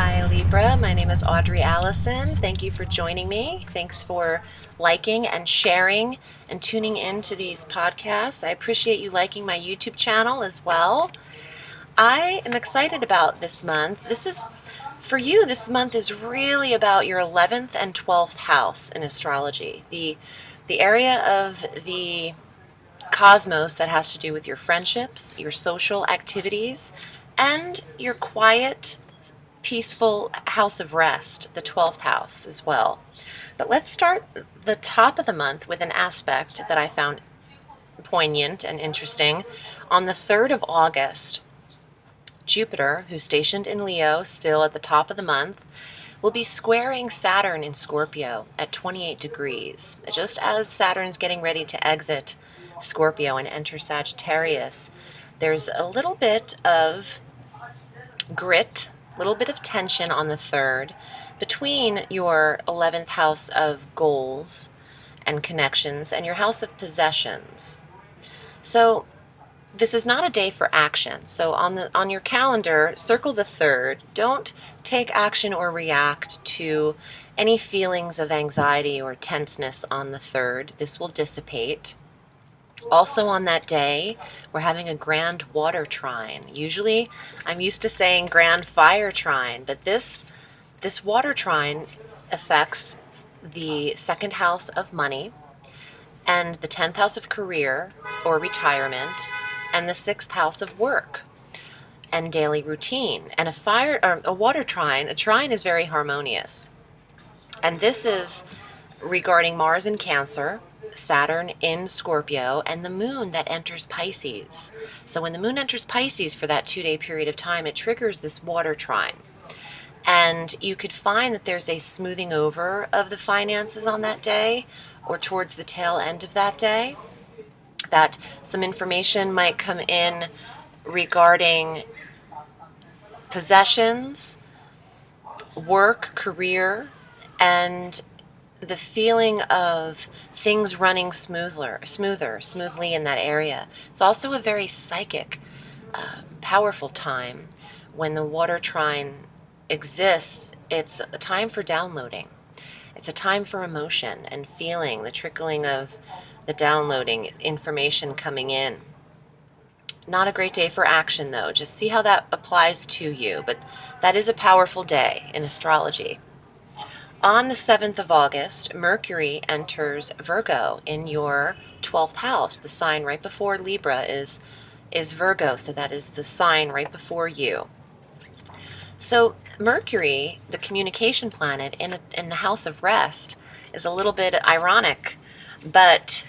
Hi Libra, my name is Audrey Alison. Thank you for joining me. Thanks for liking and sharing and tuning in to these podcasts. I appreciate you liking my YouTube channel as well. I am excited about this month. For you, this month is really about your 11th and 12th house in astrology. The area of the cosmos that has to do with your friendships, your social activities, and your quiet peaceful house of rest, the 12th house as well. But let's start the top of the month with an aspect that I found poignant and interesting. On the 3rd of August, Jupiter, who's stationed in Leo, still at the top of the month, will be squaring Saturn in Scorpio at 28 degrees. Just as Saturn's getting ready to exit Scorpio and enter Sagittarius, there's a little bit of grit, a little bit of tension on the 3rd between your 11th house of goals and connections and your house of possessions. So this is not a day for action. So on your calendar, circle the 3rd. Don't take action or react to any feelings of anxiety or tenseness on the 3rd. This will dissipate. Also on that day, we're having a grand water trine. Usually, I'm used to saying grand fire trine, but this water trine affects the 2nd house of money and the 10th house of career or retirement and the 6th house of work and daily routine. And a water trine, a trine is very harmonious. And this is regarding Mars in Cancer, Saturn in Scorpio, and the moon that enters Pisces. So when the moon enters Pisces for that 2-day period of time, it triggers this water trine. And you could find that there's a smoothing over of the finances on that day or towards the tail end of that day, that some information might come in regarding possessions, work, career, and the feeling of things running smoothly in that area. It's also a very psychic, powerful time. When the water trine exists, it's a time for downloading. It's a time for emotion and feeling, the trickling of the downloading information coming in. Not a great day for action though. Just see how that applies to you. But that is a powerful day in astrology. On the 7th of August, Mercury enters Virgo in your 12th house. The sign right before Libra is Virgo, so that is the sign right before you. So Mercury, the communication planet in the house of rest, is a little bit ironic, but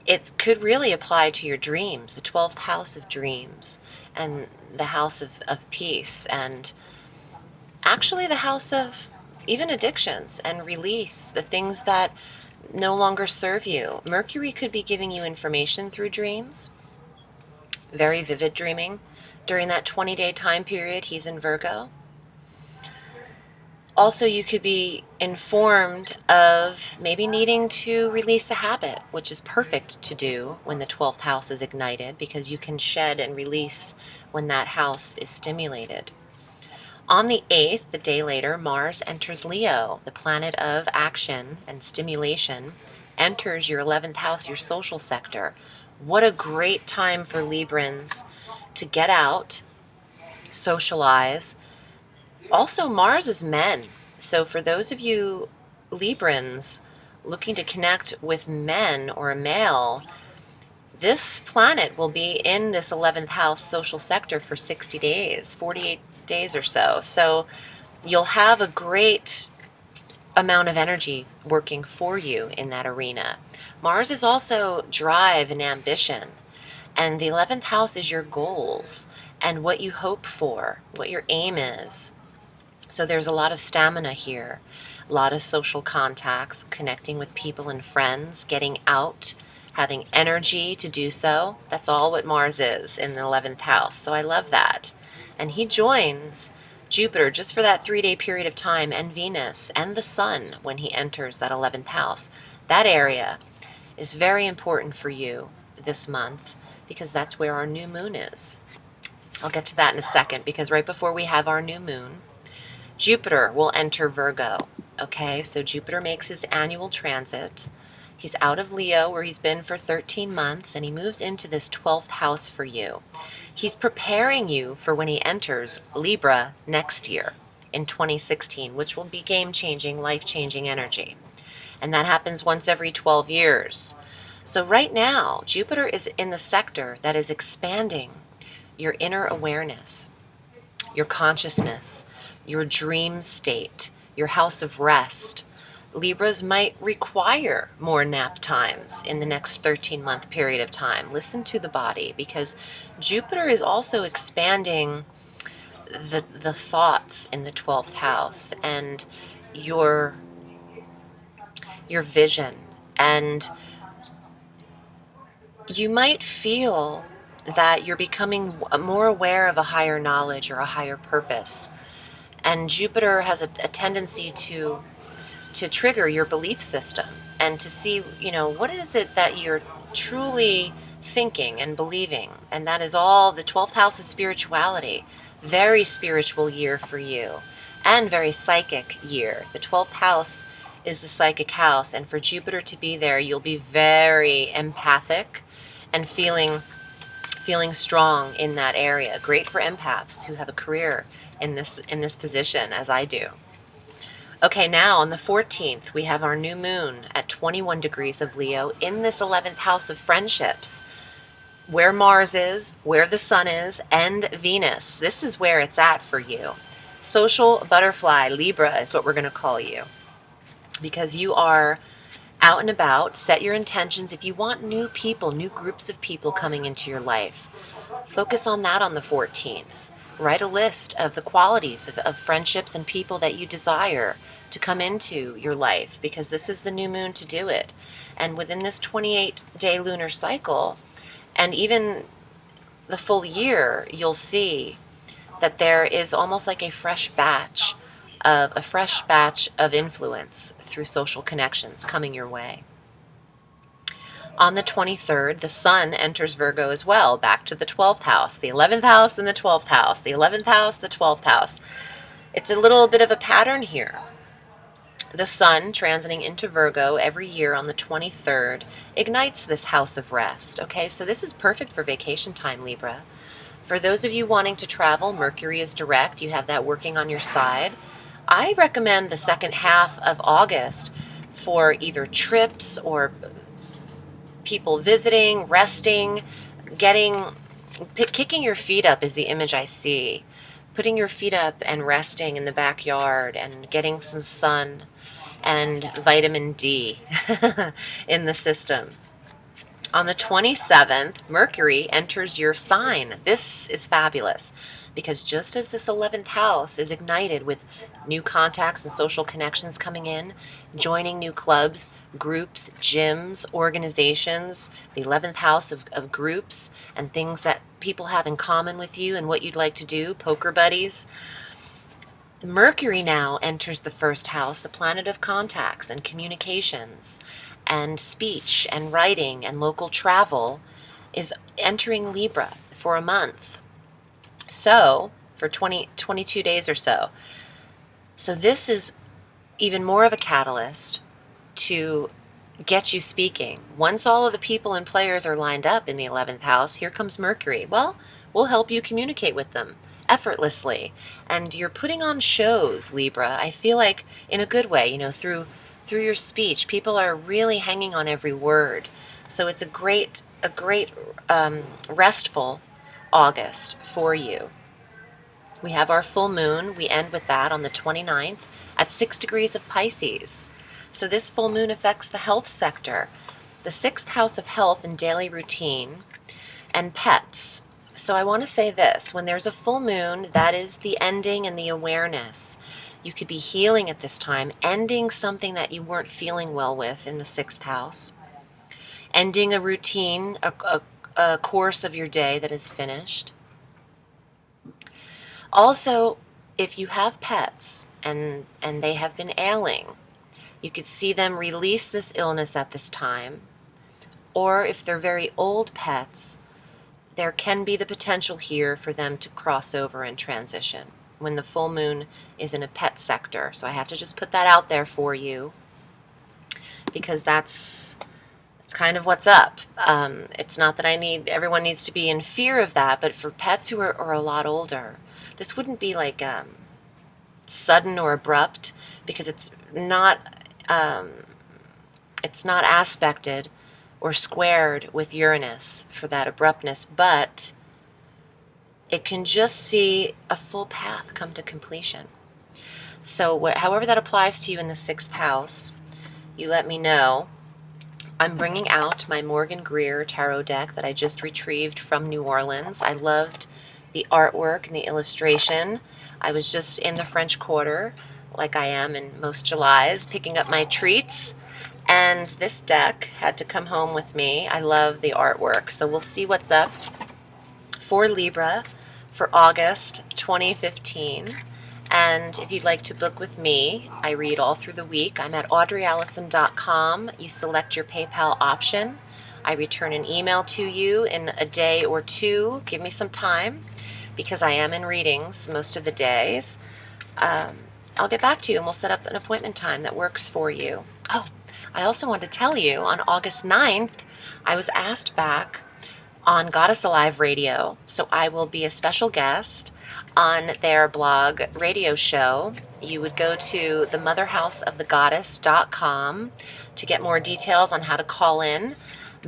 it could really apply to your dreams, the 12th house of dreams, and the house of peace, and actually the house of even addictions and release, the things that no longer serve you. Mercury could be giving you information through dreams, very vivid dreaming. During that 20-day time period, he's in Virgo. Also, you could be informed of maybe needing to release a habit, which is perfect to do when the 12th house is ignited, because you can shed and release when that house is stimulated. On the 8th, the day later, Mars enters Leo, the planet of action and stimulation, enters your 11th house, your social sector. What a great time for Librans to get out, socialize. Also, Mars is men. So for those of you Librans looking to connect with men or a male, this planet will be in this 11th house social sector for 60 days, 48 days or so. So you'll have a great amount of energy working for you in that arena. Mars is also drive and ambition. And the 11th house is your goals and what you hope for, what your aim is. So there's a lot of stamina here, a lot of social contacts, connecting with people and friends, getting out, having energy to do so. That's all what Mars is in the 11th house. So I love that. And he joins Jupiter just for that 3-day period of time, and Venus and the Sun when he enters that 11th house. That area is very important for you this month because that's where our new moon is. I'll get to that in a second, because right before we have our new moon, Jupiter will enter Virgo. Okay, so Jupiter makes his annual transit. He's out of Leo, where he's been for 13 months, and he moves into this 12th house for you. He's preparing you for when he enters Libra next year in 2016, which will be game-changing, life-changing energy. And that happens once every 12 years. So right now, Jupiter is in the sector that is expanding your inner awareness, your consciousness, your dream state, your house of rest. Libras might require more nap times in the next 13-month period of time. Listen to the body, because Jupiter is also expanding the thoughts in the 12th house and your vision. And you might feel that you're becoming more aware of a higher knowledge or a higher purpose. And Jupiter has a tendency to trigger your belief system and to see, what is it that you're truly thinking and believing. And that is all. The 12th house is spirituality. Very spiritual year for you, and very psychic year. The 12th house is the psychic house, and for Jupiter to be there, you'll be very empathic and feeling strong in that area. Great for empaths who have a career in this position, as I do. Okay, now on the 14th, we have our new moon at 21 degrees of Leo in this 11th house of friendships, where Mars is, where the Sun is, and Venus. This is where it's at for you. Social butterfly, Libra is what we're going to call you, because you are out and about. Set your intentions. If you want new people, new groups of people coming into your life, focus on that on the 14th. Write a list of the qualities of friendships and people that you desire to come into your life, because this is the new moon to do it. And within this 28-day lunar cycle, and even the full year, you'll see that there is almost like a fresh batch of influence through social connections coming your way. On the 23rd, the Sun enters Virgo as well, back to the 12th house, the 11th house, and the 12th house, the 11th house, the 12th house. It's a little bit of a pattern here. The Sun transiting into Virgo every year on the 23rd ignites this house of rest. Okay, so this is perfect for vacation time, Libra. For those of you wanting to travel, Mercury is direct. You have that working on your side. I recommend the second half of August for either trips or people visiting, resting, kicking your feet up is the image I see. Putting your feet up and resting in the backyard and getting some sun and vitamin D in the system. On the 27th, Mercury enters your sign. This is fabulous, because just as this 11th house is ignited with new contacts and social connections coming in, joining new clubs, groups, gyms, organizations, the 11th house of groups and things that people have in common with you and what you'd like to do, poker buddies. Mercury now enters the first house, the planet of contacts and communications and speech and writing and local travel, is entering Libra for a month. So, for 22 days or so. So this is even more of a catalyst to get you speaking. Once all of the people and players are lined up in the 11th house, here comes Mercury. Well, we'll help you communicate with them effortlessly. And you're putting on shows, Libra. I feel like in a good way, through your speech, people are really hanging on every word. So it's a great restful August for you. We have our full moon. We end with that on the 29th at 6 degrees of Pisces. So this full moon affects the health sector, the 6th house of health and daily routine, and pets. So I want to say this. When there's a full moon, that is the ending and the awareness. You could be healing at this time, ending something that you weren't feeling well with in the 6th house, ending a routine, a course of your day that is finished. Also, if you have pets and they have been ailing, you could see them release this illness at this time. Or if they're very old pets, there can be the potential here for them to cross over and transition. when the full moon is in a pet sector. So I have to just put that out there for you, because that's kind of what's up. It's not that everyone needs to be in fear of that, but for pets who are a lot older, this wouldn't be like sudden or abrupt, because it's not aspected or squared with Uranus for that abruptness, but it can just see a full path come to completion. So however that applies to you in the 6th house, you let me know. I'm bringing out my Morgan Greer tarot deck that I just retrieved from New Orleans. I loved the artwork and the illustration. I was just in the French Quarter, like I am in most Julys, picking up my treats, and this deck had to come home with me. I love the artwork. So we'll see what's up for Libra for August 2015. And if you'd like to book with me, I read all through the week. I'm at audreyalison.com. You select your PayPal option. I return an email to you in a day or two. Give me some time, because I am in readings most of the days. I'll get back to you and we'll set up an appointment time that works for you. Oh, I also want to tell you, on August 9th, I was asked back on Goddess Alive Radio, so I will be a special guest on their blog radio show. You would go to themotherhouseofthegoddess.com to get more details on how to call in.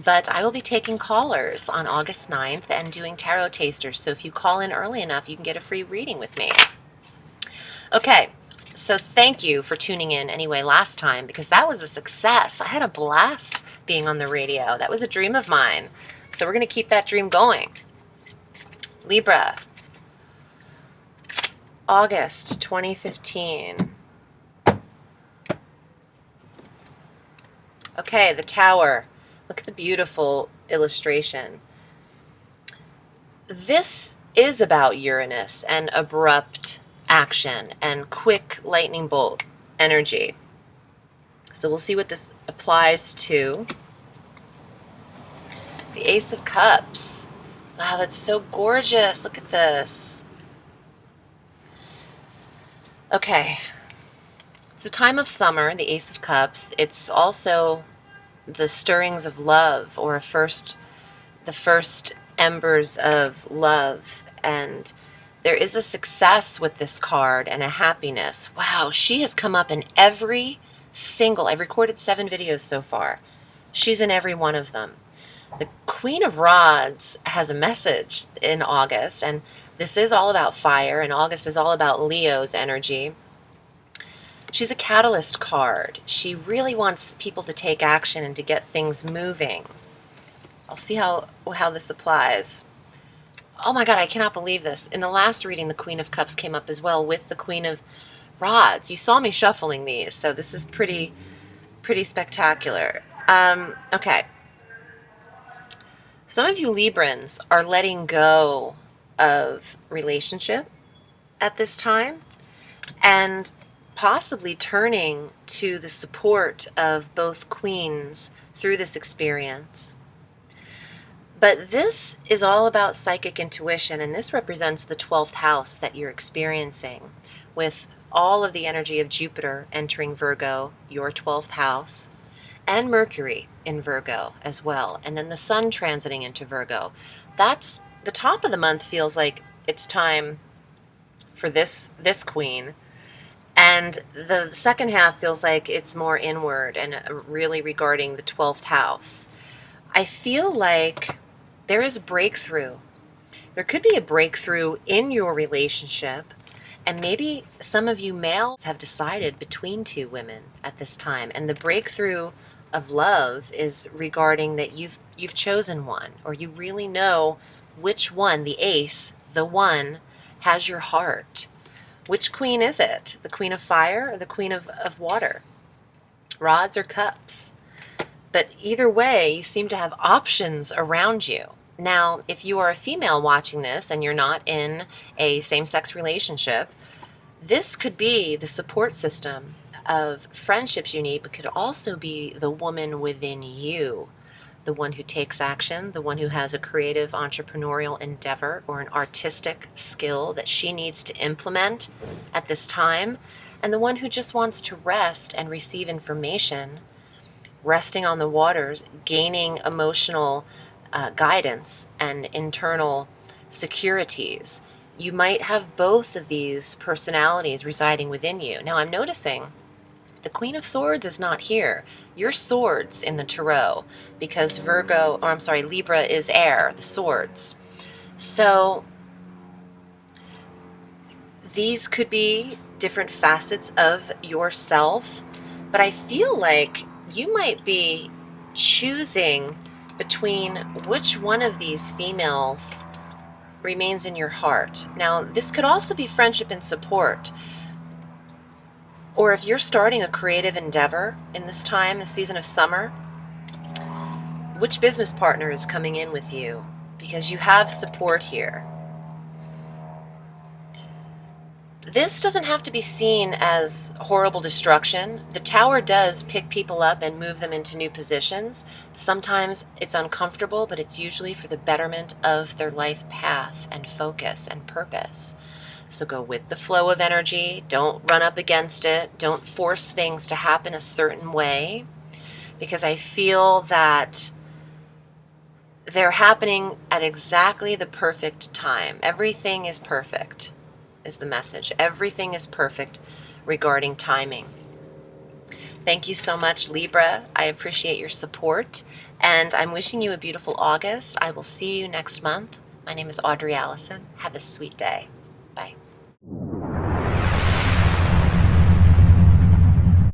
But I will be taking callers on August 9th and doing tarot tasters. So if you call in early enough, you can get a free reading with me. Okay, so thank you for tuning in anyway last time, because that was a success. I had a blast being on the radio. That was a dream of mine. So we're going to keep that dream going. Libra, August 2015. Okay, the Tower. Look at the beautiful illustration. This is about Uranus and abrupt action and quick lightning bolt energy. So we'll see what this applies to. The Ace of Cups. Wow, that's so gorgeous. Look at this. Okay. It's a time of summer, the Ace of Cups. It's also the stirrings of love, or the first embers of love. And there is a success with this card and a happiness. Wow, she has come up in I've recorded 7 videos so far. She's in every one of them. The Queen of Rods has a message in August, and this is all about fire, and August is all about Leo's energy. She's a catalyst card. She really wants people to take action and to get things moving. I'll see how this applies. Oh my God, I cannot believe this. In the last reading, the Queen of Cups came up as well with the Queen of Rods. You saw me shuffling these, so this is pretty spectacular. Okay. Some of you Librans are letting go of relationship at this time, and possibly turning to the support of both queens through this experience. But this is all about psychic intuition, and this represents the 12th house that you're experiencing, with all of the energy of Jupiter entering Virgo, your 12th house, and Mercury in Virgo as well, and then the Sun transiting into Virgo. That's the top of the month. Feels like it's time for this queen. And the second half feels like it's more inward and really regarding the 12th house. I feel like there is a breakthrough. There could be a breakthrough in your relationship, and maybe some of you males have decided between 2 women at this time, and the breakthrough of love is regarding that you've chosen one, or you really know which one, the ace, the one, has your heart. Which queen is it? The Queen of Fire or the Queen of Water? Rods or cups? But either way, you seem to have options around you. Now, if you are a female watching this and you're not in a same-sex relationship, this could be the support system of friendships you need, but could also be the woman within you the one who takes action, the one who has a creative entrepreneurial endeavor or an artistic skill that she needs to implement at this time, and the one who just wants to rest and receive information, resting on the waters, gaining emotional guidance and internal securities. You might have both of these personalities residing within you. Now I'm noticing the Queen of Swords is not here. Your swords in the Tarot, because Libra is air, the swords. So these could be different facets of yourself, but I feel like you might be choosing between which one of these females remains in your heart. Now, this could also be friendship and support. Or if you're starting a creative endeavor in this time, this season of summer, which business partner is coming in with you? Because you have support here. This doesn't have to be seen as horrible destruction. The Tower does pick people up and move them into new positions. Sometimes it's uncomfortable, but it's usually for the betterment of their life path and focus and purpose. So go with the flow of energy. Don't run up against it. Don't force things to happen a certain way, because I feel that they're happening at exactly the perfect time. Everything is perfect, is the message. Everything is perfect regarding timing. Thank you so much, Libra. I appreciate your support, and I'm wishing you a beautiful August. I will see you next month. My name is Audrey Alison. Have a sweet day.